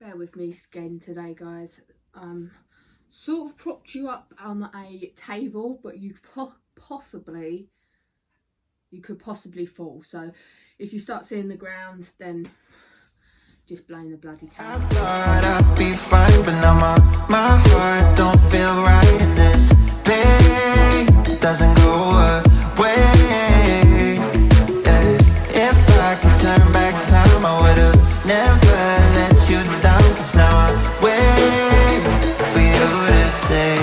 Bear with me again today, guys. Sort of propped you up on a table, but you could possibly fall. So if you start seeing the ground, then just blame the bloody camera. I thought I'd be fine, but now my heart don't feel right, and this pain doesn't go away. If I could turn back time, I would've never let you down, 'cause now I'm waiting for you to say.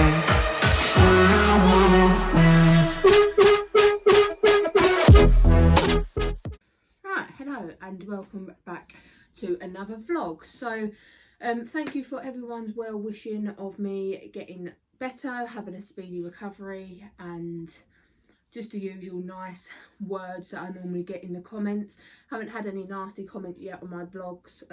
Right, hello and welcome back to another vlog. So thank you for everyone's well wishing of me getting better, having a speedy recovery, and just the usual nice words that I normally get in the comments. Haven't had any nasty comments yet on my vlogs,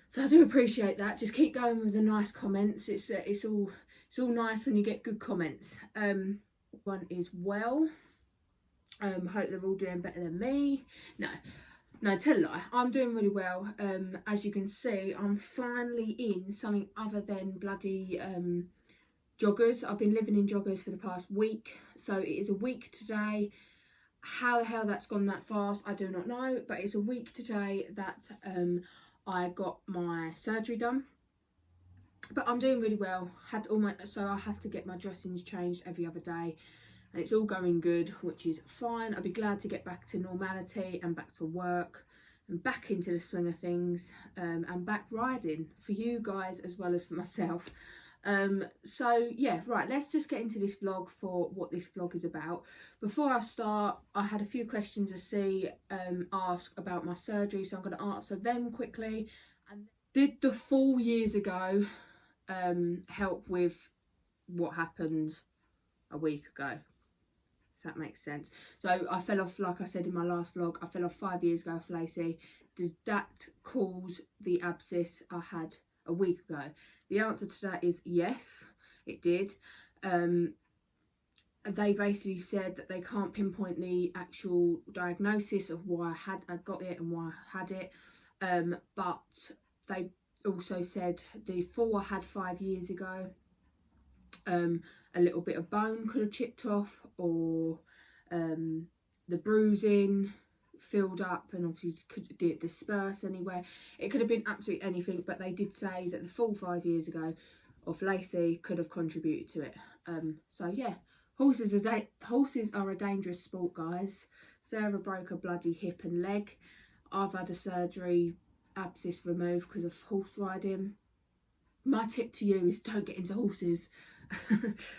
so I do appreciate that. Just keep going with the nice comments. It's all nice when you get good comments. One is well. Hope they're all doing better than me. No, tell a lie. I'm doing really well. As you can see, I'm finally in something other than bloody joggers. I've been living in joggers for the past week, so it is a week today. How the hell that's gone that fast, I do not know, but it's a week today that I got my surgery done. But I'm doing really well. So I have to get my dressings changed every other day, and it's all going good, which is fine. I'll be glad to get back to normality and back to work and back into the swing of things, and back riding for you guys as well as for myself. So yeah, right, let's just get into this vlog for what this vlog is about. Before I start, I had a few questions to ask about my surgery, so I'm going to answer them quickly. And did the fall years ago help with what happened a week ago, if that makes sense? So I fell off, like I said in my last vlog, I fell off 5 years ago off Lacey. Does that cause the abscess I had a week ago? The answer to that is yes, it did. They basically said that they can't pinpoint the actual diagnosis of why I got it and why I had it, but they also said the fall I had 5 years ago, a little bit of bone could have chipped off, or the bruising filled up and obviously didn't disperse anywhere. It could have been absolutely anything, but they did say that the fall 5 years ago of Lacey could have contributed to it. So yeah, horses are a dangerous sport, guys. Sarah broke a bloody hip and leg. I've had a surgery, abscess removed because of horse riding. My tip to you is don't get into horses.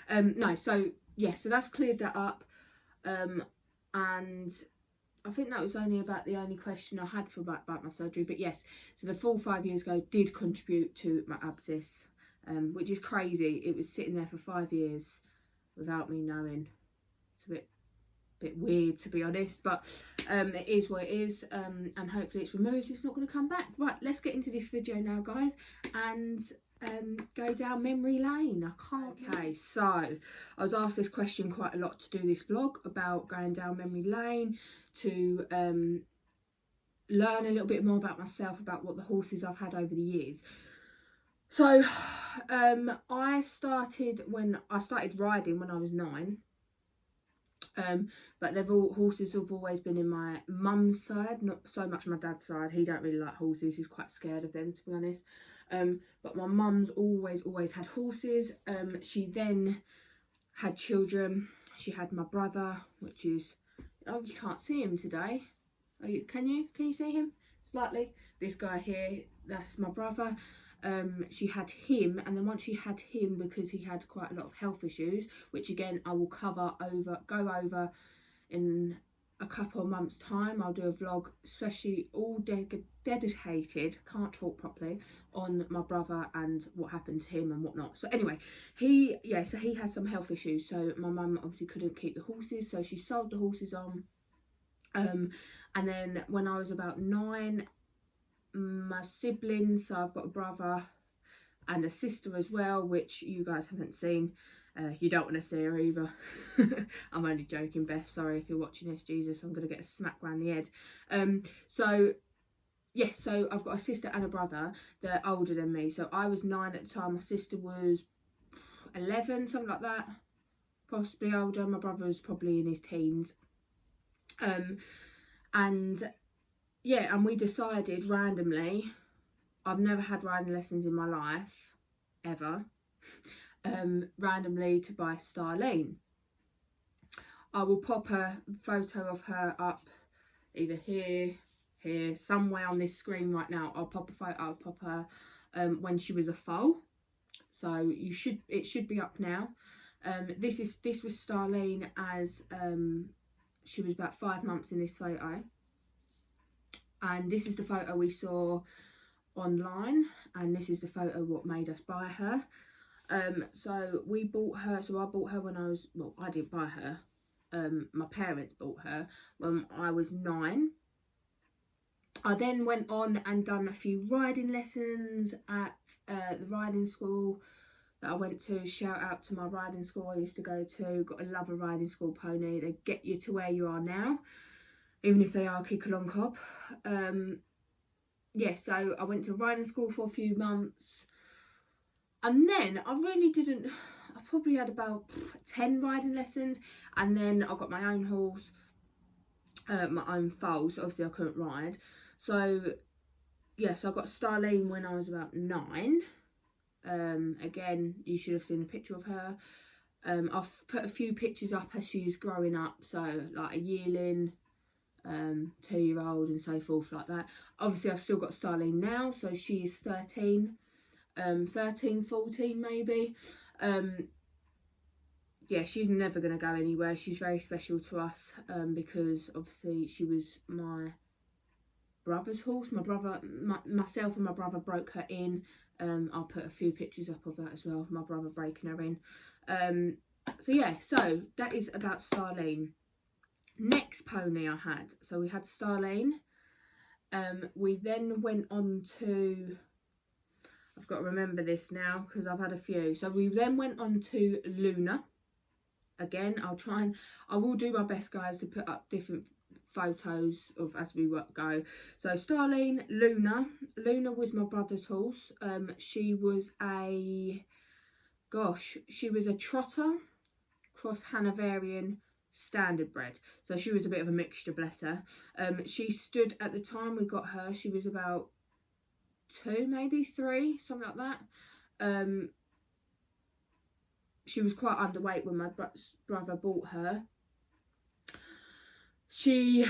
No, so yeah, so that's cleared that up, and I think that was about the only question I had about my surgery. But yes, so the fall 5 years ago did contribute to my abscess, which is crazy. It was sitting there for 5 years without me knowing. It's a bit weird, to be honest, but it is what it is, and hopefully it's removed. It's not going to come back. Right, let's get into this video now, guys, and go down memory lane. I can't. Okay, so I was asked this question quite a lot to do this vlog about going down memory lane, to learn a little bit more about myself, about what the horses I've had over the years. So I started riding when I was 9, but horses have always been in my mum's side, not so much my dad's side. He don't really like horses, he's quite scared of them, to be honest. But my mum's always had horses. She then had children. She had my brother, which is, oh, you can't see him today. Can you see him slightly? This guy here, that's my brother. She had him, and then once she had him, because he had quite a lot of health issues, which again I will go over in a couple of months' time. I'll do a vlog especially all dedicated, can't talk properly, on my brother and what happened to him and whatnot. So anyway, he had some health issues, so my mum obviously couldn't keep the horses, so she sold the horses on. And then when I was about 9, my siblings, so I've got a brother and a sister as well, which you guys haven't seen. You don't want to see her either. I'm only joking, Beth. Sorry if you're watching this. Jesus, I'm going to get a smack round the head. So yes, so I've got a sister and a brother. They're older than me. So I was 9 at the time. My sister was 11, something like that. Possibly older. My brother was probably in his teens. And yeah, and we decided randomly, I've never had riding lessons in my life, ever, randomly to buy Starline. I will pop a photo of her up either here, somewhere on this screen right now. I'll pop a photo, I'll pop her when she was a foal. So it should be up now. This was Starline as she was about 5 months in this photo. And this is the photo we saw online, and this is the photo what made us buy her. So we bought her, so I bought her when I was, well, I didn't buy her, my parents bought her when I was 9. I then went on and done a few riding lessons at the riding school that I went to. Shout out to my riding school I used to go to. Got a love a riding school pony. They get you to where you are now, even if they are kick along cob. Yeah, so I went to riding school for a few months, and then I really didn't, I probably had about 10 riding lessons, and then I got my own horse, my own foal, so obviously I couldn't ride. So yeah, so I got Starline when I was about 9. Again, you should have seen a picture of her. I've put a few pictures up as she's growing up, so like a yearling, 2-year-old and so forth like that. Obviously I've still got Starline now, so she is 13, 14 maybe. Yeah, she's never going to go anywhere. She's very special to us, because obviously she was my brother's horse. Myself and my brother broke her in. I'll put a few pictures up of that as well, of my brother breaking her in. So yeah, so that is about Starline. Next pony I had, so we had Starline. We then went on to, I've got to remember this now because I've had a few. So we then went on to Luna. Again, I will do my best, guys, to put up different photos of as we go. So Starline, Luna was my brother's horse. She was a trotter cross Hanoverian standard bred, so she was a bit of a mixture, bless her. She stood, at the time we got her, she was about 2, maybe 3, something like that. She was quite underweight when my brother bought her. She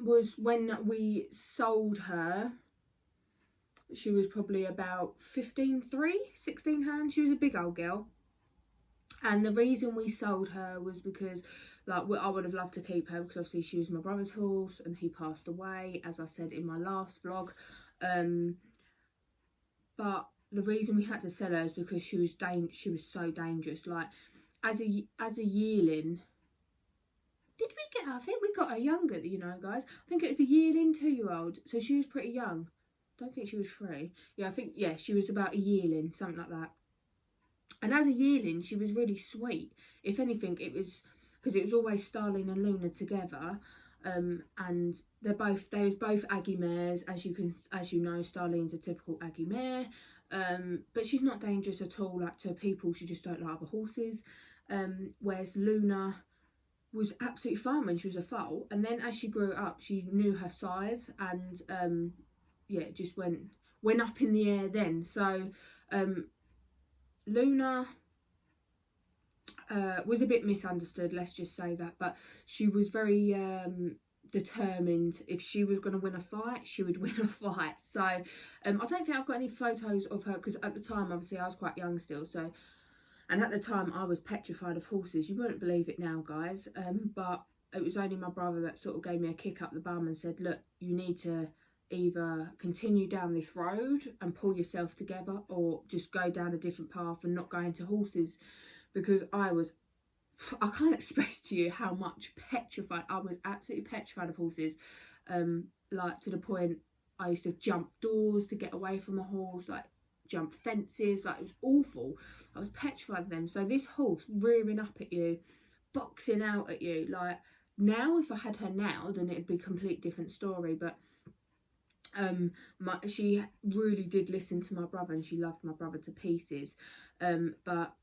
was, when we sold her, she was probably about 15.3, 16 hands. She was a big old girl. And the reason we sold her was because, like, I would have loved to keep her because obviously she was my brother's horse and he passed away, as I said in my last vlog. But the reason we had to sell her is because she was so dangerous. Like, as a yearling, did we get her? I think we got her younger, you know, guys. I think it was a yearling 2-year-old, so she was pretty young. I don't think she was 3. Yeah, I think, yeah, she was about a yearling, something like that. And as a yearling, she was really sweet. If anything, it was because it was always Starline and Luna together. And they was both Aggie mares, as you know. Starline's a typical Aggie mare, but she's not dangerous at all. Like, to people, she just don't like other horses. Whereas Luna was absolutely fine when she was a foal, and then as she grew up, she knew her size, and yeah, it just went up in the air then. So Luna was a bit misunderstood, let's just say that, but she was very determined. If she was going to win a fight, she would win a fight. So I don't think I've got any photos of her, because at the time, obviously, I was quite young still, so, and at the time I was petrified of horses. You wouldn't believe it now, guys, but it was only my brother that sort of gave me a kick up the bum and said, look, you need to either continue down this road and pull yourself together, or just go down a different path and not go into horses. Because I can't express to you how much petrified, I was absolutely petrified of horses. Like, to the point I used to jump doors to get away from a horse, like jump fences, like it was awful. I was petrified of them. So this horse rearing up at you, boxing out at you, like, now if I had her now, then it'd be a complete different story. But She really did listen to my brother, and she loved my brother to pieces, but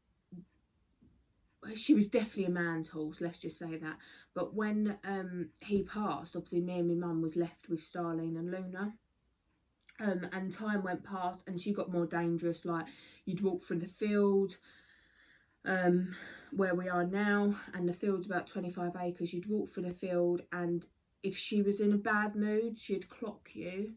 she was definitely a man's horse, let's just say that. But when he passed, obviously me and my mum was left with Starline and Luna. And time went past and she got more dangerous. Like, you'd walk through the field where we are now, and the field's about 25 acres. You'd walk through the field, and if she was in a bad mood, she'd clock you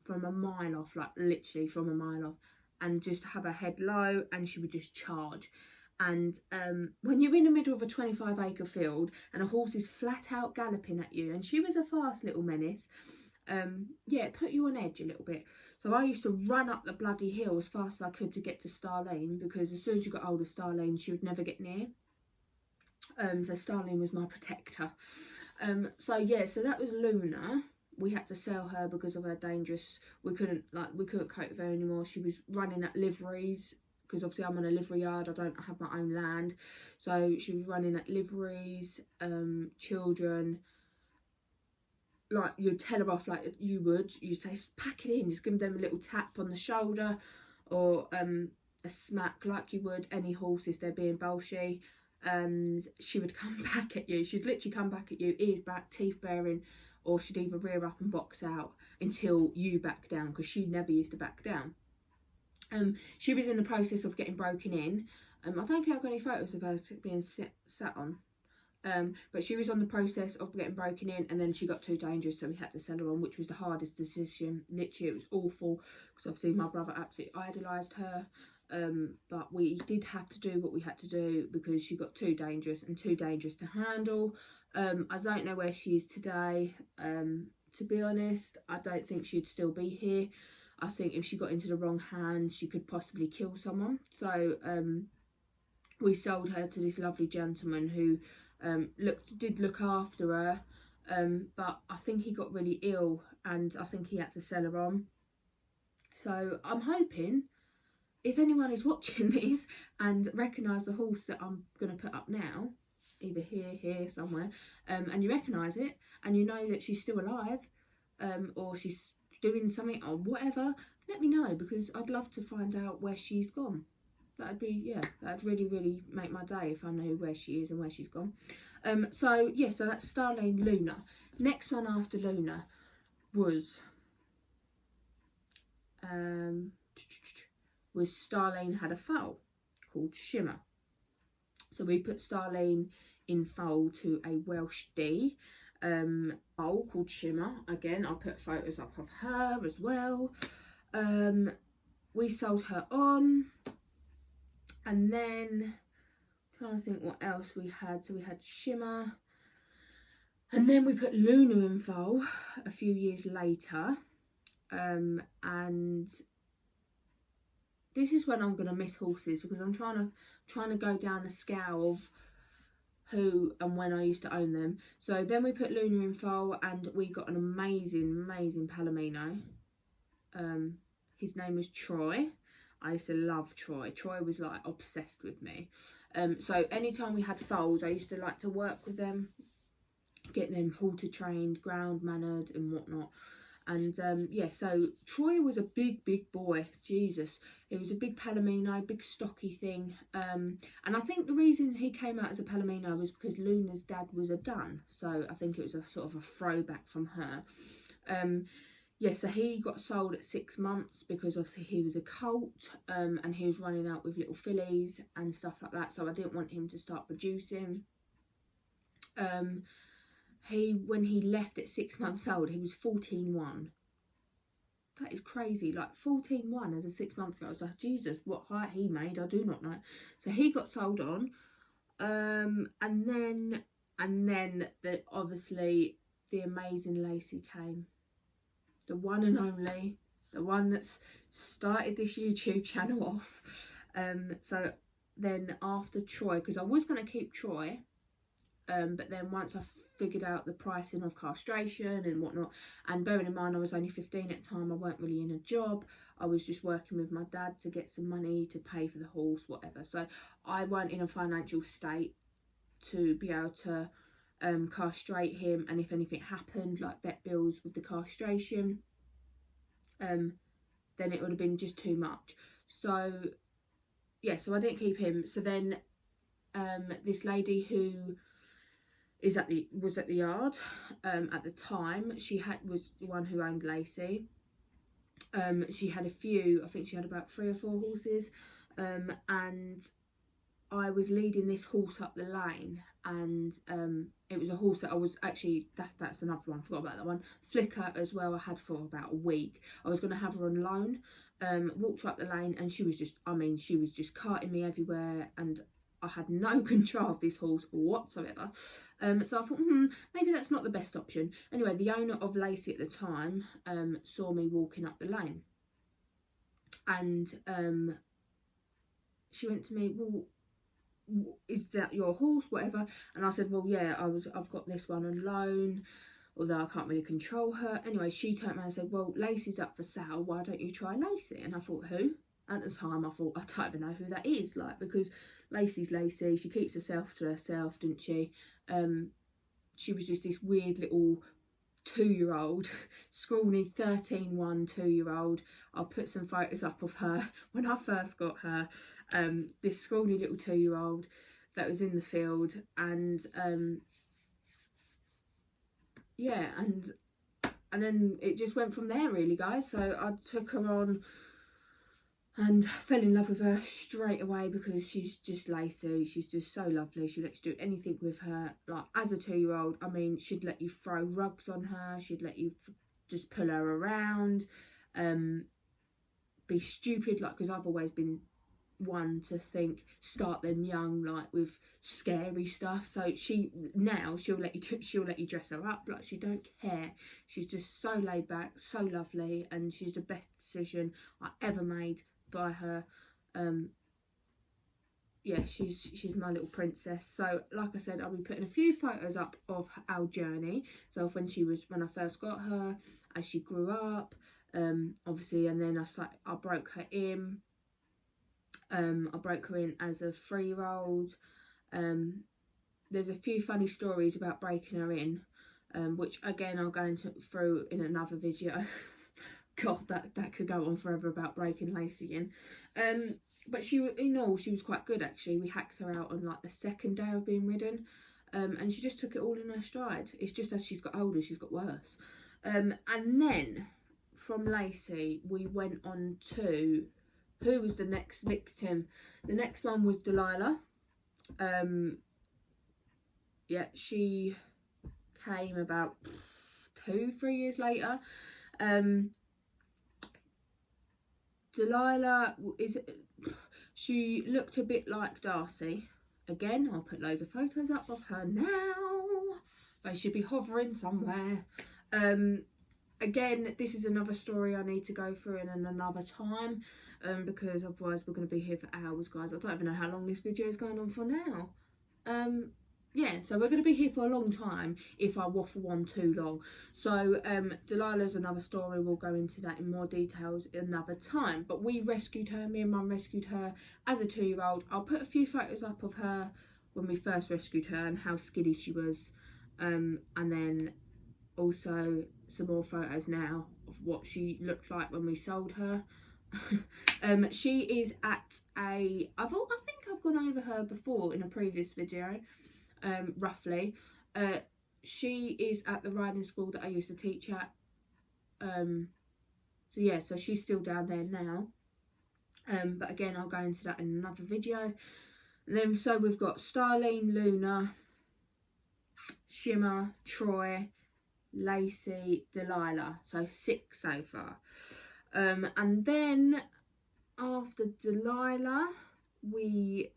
from a mile off, like literally from a mile off, and just have her head low, and she would just charge. And when you're in the middle of a 25 acre field and a horse is flat out galloping at you, and she was a fast little menace, yeah, it put you on edge a little bit. So I used to run up the bloody hill as fast as I could to get to Starline, because as soon as you got hold of Starline, she would never get near. So Starline was my protector. So yeah, so that was Luna. We had to sell her because of her dangerous. We couldn't cope with her anymore. She was running at liveries, because obviously I'm on a livery yard, I don't have my own land. So she was running at liveries, children. Like, you'd tell her off like you'd say, pack it in, just give them a little tap on the shoulder, or a smack like you would any horse if they're being bolshy, and she would come back at you. She'd literally come back at you, ears back, teeth baring, or she'd either rear up and box out until you back down, because she never used to back down. She was in the process of getting broken in. I don't think I've got any photos of her being sat on. But she was on the process of getting broken in, and then she got too dangerous, so we had to sell her on, which was the hardest decision. Literally, it was awful, because obviously my brother absolutely idolised her. But we did have to do what we had to do, because she got too dangerous and too dangerous to handle. I don't know where she is today. To be honest, I don't think she'd still be here. I think if she got into the wrong hands, she could possibly kill someone. So we sold her to this lovely gentleman who did look after her, but I think he got really ill, and I think he had to sell her on. So I'm hoping, if anyone is watching this and recognise the horse that I'm going to put up now, either here somewhere, and you recognise it, and you know that she's still alive, or she's doing something or whatever, let me know, because I'd love to find out where she's gone. That'd be, yeah, that'd really make my day if I know where she is and where she's gone. So yeah, so that's Starline, Luna. Next one after Luna was Starline had a foal called Shimmer. So we put Starline in foal to a Welsh D foal called Shimmer. Again, I'll put photos up of her as well. We sold her on. And then, I'm trying to think what else we had. So we had Shimmer. And then we put Luna in foal a few years later. And this is when I'm going to miss horses, because I'm trying to go down the scale of who and when I used to own them. So then we put Luna in foal, and we got an amazing Palomino. His name was Troy. I used to love Troy. Troy was like obsessed with me. So anytime we had foals, I used to like to work with them, get them halter trained, ground mannered and whatnot. And yeah, so Troy was a big boy. Jesus, it was a big Palomino, big stocky thing. And I think the reason he came out as a Palomino was because Luna's dad was a dun, so I think it was a sort of a throwback from her. Yeah, so he got sold at 6 months, because obviously he was a colt, and he was running out with little fillies and stuff like that, so I didn't want him to start producing. When he left at 6 months old, he was 14'1". That is crazy, like 14'1" as a 6 month girl. I was like, Jesus, what height he made, I do not know. So he got sold on, and then obviously the amazing Lacey came. The one and only, the one that's started this YouTube channel off. So then after Troy, because I was going to keep Troy, but then once I figured out the pricing of castration and whatnot, and bearing in mind I was only 15 at the time, I weren't really in a job, I was just working with my dad to get some money to pay for the horse, whatever. So I weren't in a financial state to be able to castrate him, and if anything happened, like vet bills with the castration, then it would have been just too much. So yeah, so I didn't keep him. So then this lady who was at the yard at the time, was the one who owned Lacey. She had a few, I think she had about 3 or 4 horses, and I was leading this horse up the lane, and it was a horse that I was actually, that's another one, I forgot about that one. Flicker as well, I had for about a week. I was going to have her on loan. Walked her up the lane, and she was just, I mean, she was just carting me everywhere, and I had no control of this horse whatsoever. So I thought, maybe that's not the best option. Anyway, the owner of Lacey at the time saw me walking up the lane, and she went to me, well, is that your horse, whatever? And I said, well, yeah, I've got this one on loan, although I can't really control her. Anyway, she turned around and said, well, Lacey's up for sale, why don't you try Lacey? And I thought, who? At the time I thought, I don't even know who that is, like, because Lacey's Lacey, she keeps herself to herself, didn't she? She was just this weird little 2-year-old, scrawny 13-1 2-year-old. I'll put some photos up of her when I first got her. This scrawny little 2-year-old that was in the field, and yeah, and then it just went from there, really, guys. So I took her on and fell in love with her straight away, because she's just Lacey. She's just so lovely. She lets you do anything with her. Like, as a 2-year-old, I mean, she'd let you throw rugs on her. She'd let you just pull her around. Be stupid, like, because I've always been one to think, start them young, like, with scary stuff. So she'll let you dress her up, like, she don't care. She's just so laid back, so lovely, and she's the best decision I ever made by her. Yeah, she's my little princess. So like I said, I'll be putting a few photos up of our journey, so when I first got her, as she grew up, obviously, and then I broke her in. I broke her in as a 3-year-old. There's a few funny stories about breaking her in, which again I'll go through in another video. God, that could go on forever about breaking Lacey in. But she was quite good, actually. We hacked her out on like the 2nd day of being ridden, and she just took it all in her stride. It's just as she's got older, she's got worse. And then from Lacey, we went on to, who was the next victim? The next one was Delilah. Yeah, she came about 2-3 years later. Delilah she looked a bit like Darcy. Again, I'll put loads of photos up of her now. They should be hovering somewhere. Again, this is another story I need to go through in another time, because otherwise we're going to be here for hours, guys. I don't even know how long this video is going on for now. Yeah, so we're going to be here for a long time if I waffle on too long. So Delilah's another story. We'll go into that in more details another time. But we rescued her, me and Mum rescued her as a 2-year-old. I'll put a few photos up of her when we first rescued her and how skinny she was. And then also some more photos now of what she looked like when we sold her. She is at I think I've gone over her before in a previous video. Roughly, she is at the riding school that I used to teach at. So yeah, so she's still down there now. But again, I'll go into that in another video. And then so we've got Starling, Luna, Shimmer, Troy, Lacey, Delilah. So 6 so far. And then after Delilah, we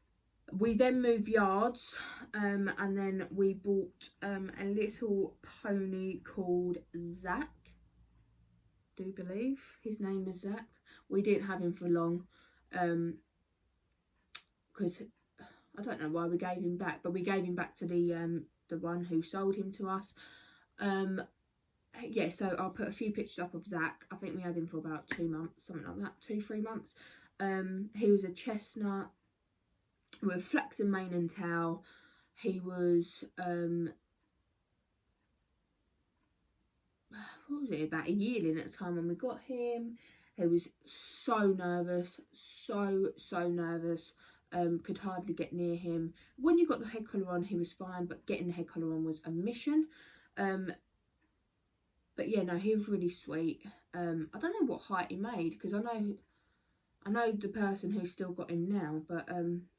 then moved yards, and then we bought a little pony called Zach. I do believe his name is Zach. We didn't have him for long, because I don't know why we gave him back, but we gave him back to the one who sold him to us. Yeah, so I'll put a few pictures up of Zach. I think we had him for about 2 months, something like that, 2-3 months. He was a chestnut with flaxen mane and tail. He was what was it, about a yearling at the time when we got him. He was so nervous, so nervous. Could hardly get near him. When you got the head collar on, he was fine, but getting the head collar on was a mission. But yeah, no, he was really sweet. I don't know what height he made, because I know the person who's still got him now, but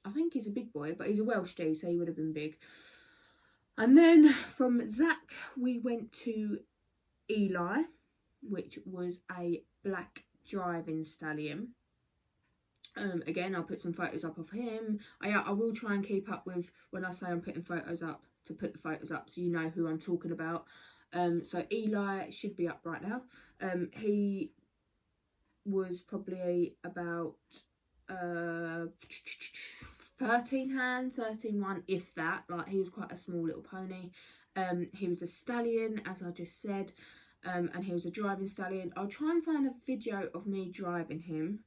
I think he's a big boy, but he's a Welsh G, so he would have been big. And then from Zach, we went to Eli, which was a black driving stallion. Again, I'll put some photos up of him. I will try and keep up with, when I say I'm putting photos up, to put the photos up so you know who I'm talking about. So Eli should be up right now. He was probably about 13 hand, 13-1, if that. Like, he was quite a small little pony. He was a stallion, as I just said, and he was a driving stallion. I'll try and find a video of me driving him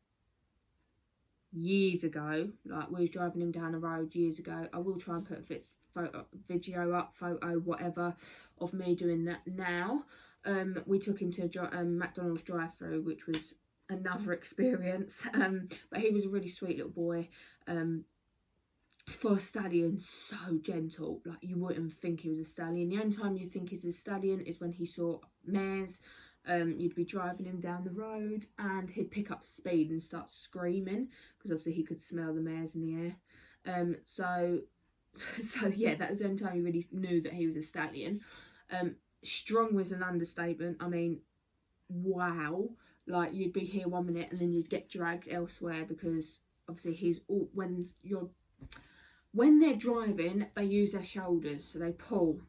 years ago. Like, we was driving him down the road years ago. I will try and put a photo, whatever, of me doing that now. We took him to a McDonald's drive-through, which was another experience. But he was a really sweet little boy. For a stallion, so gentle. Like, you wouldn't think he was a stallion. The only time you think he's a stallion is when he saw mares. You'd be driving him down the road and he'd pick up speed and start screaming, because obviously he could smell the mares in the air. So yeah, that was the only time you really knew that he was a stallion. Strong was an understatement. I mean, wow. Like, you'd be here 1 minute and then you'd get dragged elsewhere, because obviously he's all, when they're driving, they use their shoulders, so they pull.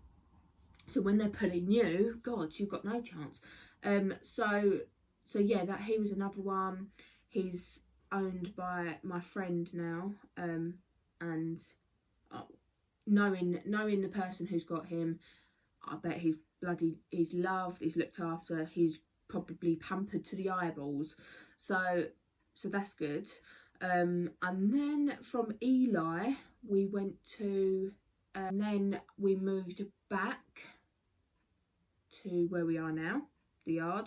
So when they're pulling you, God, you've got no chance. So yeah, that he was another one. He's owned by my friend now, and knowing the person who's got him, I bet he's loved, he's looked after, he's probably pampered to the eyeballs. So that's good. And then from Eli, we went to, and then we moved back to where we are now, the yard.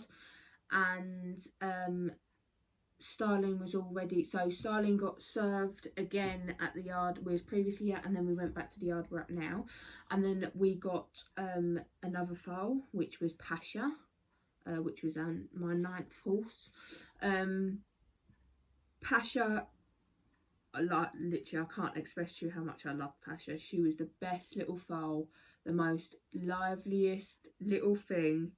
And Starling was already, so Starling got served again at the yard we was previously at, and then we went back to the yard we're at now. And then we got another foal, which was Pasha, which was my 9th horse. Pasha, like, literally, I can't express to you how much I loved Pasha. She was the best little foal, the most liveliest little thing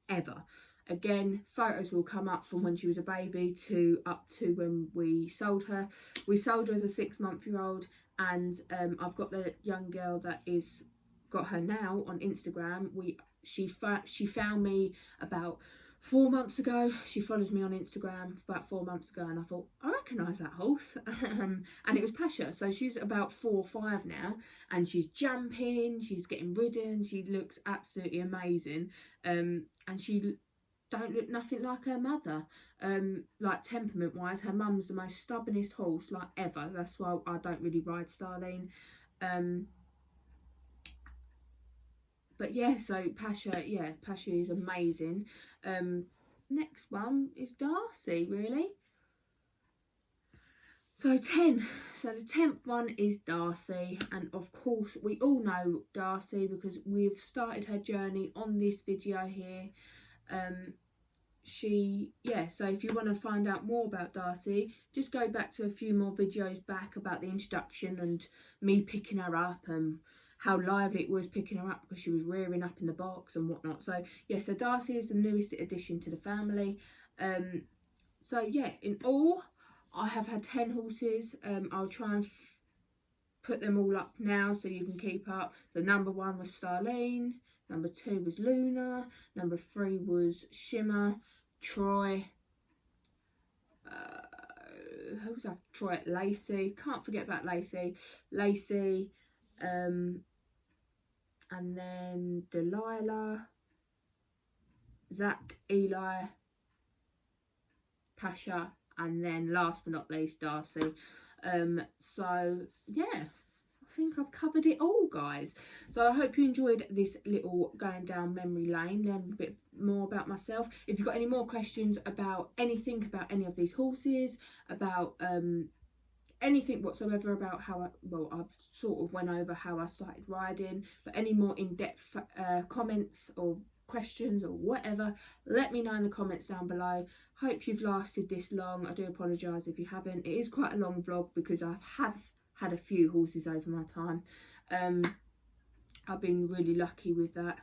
ever. Again, photos will come up from when she was a baby to up to when we sold her. We sold her as a 6-month-year-old, and I've got the young girl that is got her now on Instagram. She found me about 4 months ago. She followed me on Instagram about 4 months ago, and I thought, I recognise that horse. And it was Pasha. So she's about 4 or 5 now, and she's jumping, she's getting ridden, she looks absolutely amazing. And she don't look nothing like her mother. Like, temperament wise, her mum's the most stubbornest horse like ever. That's why I don't really ride Starling. But yeah, so Pasha is amazing. Next one is Darcy, really. So 10. So the 10th one is Darcy, and of course we all know Darcy because we've started her journey on this video here. So if you want to find out more about Darcy, just go back to a few more videos back about the introduction and me picking her up and how lively it was picking her up because she was rearing up in the box and whatnot. So yeah, so Darcy is the newest addition to the family. So yeah, in all, I have had 10 horses. I'll try and put them all up now so you can keep up. The number 1 was Starline, number 2 was Luna, number 3 was Shimmer, Troy, who was that? Troy, Lacey, can't forget about Lacey, and then Delilah, Zach, Eli, Pasha, and then last but not least Darcy. So yeah, I think I've covered it all, guys. So I hope you enjoyed this little going down memory lane, learn a bit more about myself. If you've got any more questions about anything, about any of these horses, about anything whatsoever, about how I've sort of went over how I started riding, but any more in-depth comments or questions or whatever, let me know in the comments down below. Hope you've lasted this long. I do apologise if you haven't. It is quite a long vlog because I have had a few horses over my time. I've been really lucky with that.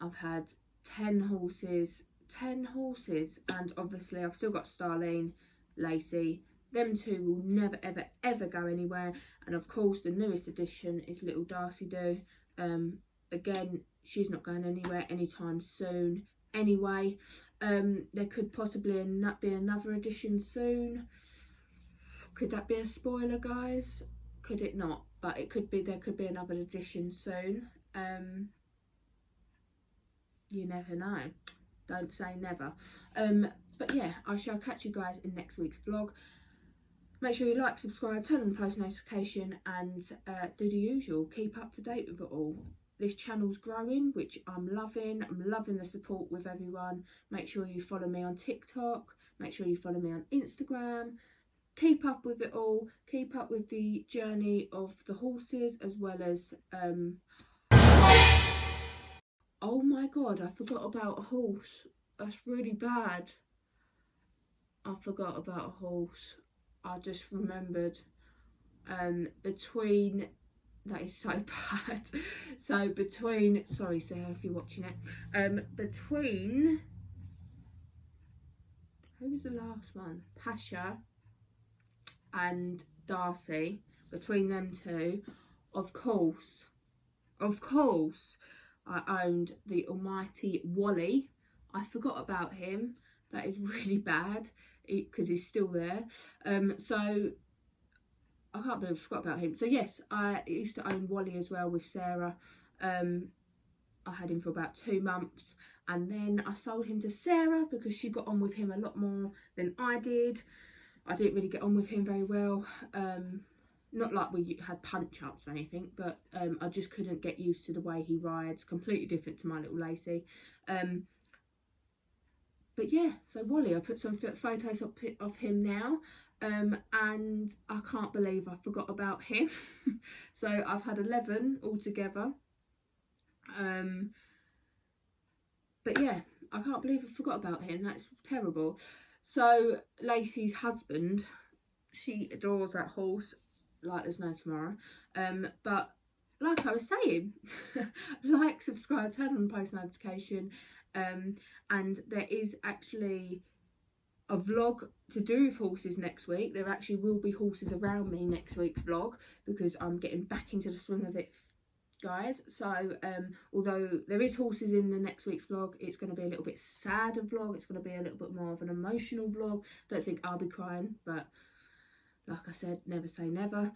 I've had 10 horses, and obviously I've still got Starling, Lacey. Them two will never ever ever go anywhere, and of course the newest addition is little Darcy Do. Again, she's not going anywhere anytime soon anyway. There could possibly be another addition soon. Could that be a spoiler, guys? Could it not? But it could be. There could be another addition soon. You never know. Don't say never. But yeah, I shall catch you guys in next week's vlog. Make sure you like, subscribe, turn on the post notification, and do the usual. Keep up to date with it all. This channel's growing, which I'm loving. I'm loving the support with everyone. Make sure you follow me on TikTok. Make sure you follow me on Instagram. Keep up with it all. Keep up with the journey of the horses, as well as oh my god, I forgot about a horse. That's really bad. I forgot about a horse. I just remembered between, that is so bad. So between, sorry Sarah if you're watching it, between, who was the last one? Pasha and Darcy, between them two, of course, I owned the almighty Wally. I forgot about him. That is really bad because he's still there. So I can't believe I forgot about him. So yes, I used to own Wally as well with Sarah. I had him for about 2 months, and then I sold him to Sarah because she got on with him a lot more than I did. I didn't really get on with him very well. Not like we had punch-ups or anything, but I just couldn't get used to the way he rides. Completely different to my little Lacey. But yeah, so Wally, I put some photos of him now, and I can't believe I forgot about him. So I've had 11 altogether. But yeah, I can't believe I forgot about him. That's terrible. So Lacey's husband, she adores that horse like there's no tomorrow. But like I was saying, like, subscribe, turn on post notification. And there is actually a vlog to do with horses next week. There actually will be horses around me next week's vlog because I'm getting back into the swing of it, guys. So although there is horses in the next week's vlog, it's going to be a little bit sadder vlog. It's going to be a little bit more of an emotional vlog. Don't think I'll be crying, but like I said, never say never.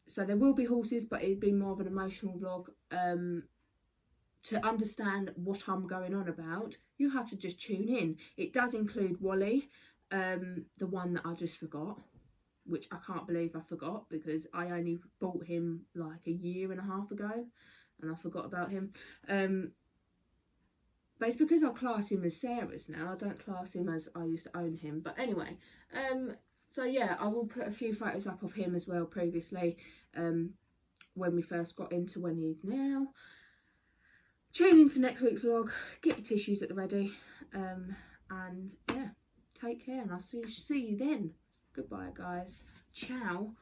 So there will be horses, but it'd be more of an emotional vlog. To understand what I'm going on about, you have to just tune in. It does include Wally, the one that I just forgot, which I can't believe I forgot because I only bought him like 1.5 years ago and I forgot about him. But it's because I class him as Sarah's now. I don't class him as I used to own him. But anyway, so yeah, I will put a few photos up of him as well previously, when we first got him to when he is now. Tune in for next week's vlog, get your tissues at the ready, and yeah, take care, and I'll see you then. Goodbye, guys. Ciao.